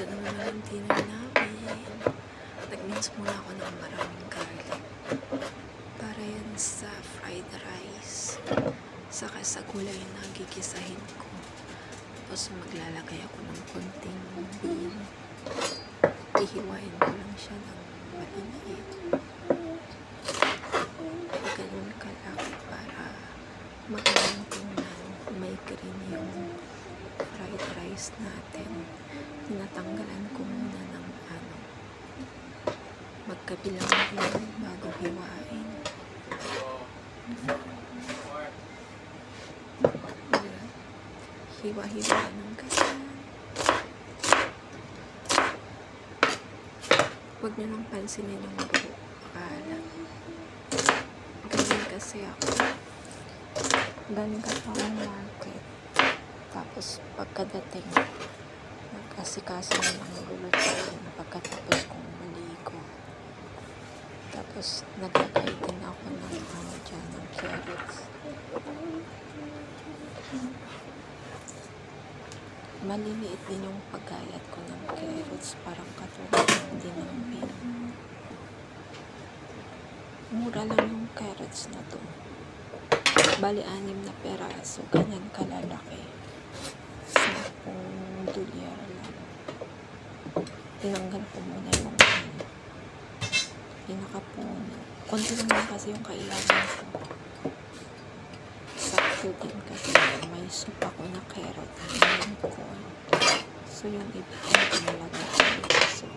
Ito na naman ang dinner namin. Nag-mince muna ako ng maraming garlic. Para yan sa fried rice. Saka sa gulay na gigisahin ko. Tapos maglalagay ako ng konting bean. Ihiwain ko lang siya ng maliliit. Ganun kalaki para magandang tingnan. May green yung fried rice natin. Tinatanggalan ko muna ng magkabilang din bago hiwain. Hiwa-hiwa ng ganyan. Huwag nyo lang pansinin yung buo. Akala. Ganyan kasi ako. Galing ka pa ang market. Tapos pagkadating, nag-asikaso na lang lulutuin pagkatapos kong maligo. Tapos nagkakay din ako ng dyan, ng carrots. Maliliit din yung paggayat ko ng carrots, parang katulad din ng bean. Mura lang yung carrots na to. Bali 6 na peraso, ganyan kalalaki. 10 dolyar lang. Tinanggal ko muna yung pinakapuno. Konti lang kasi yung kailangan ko. Sakto din kasi may soup ako na carrot and corn. So yung iba ko nalagay ko.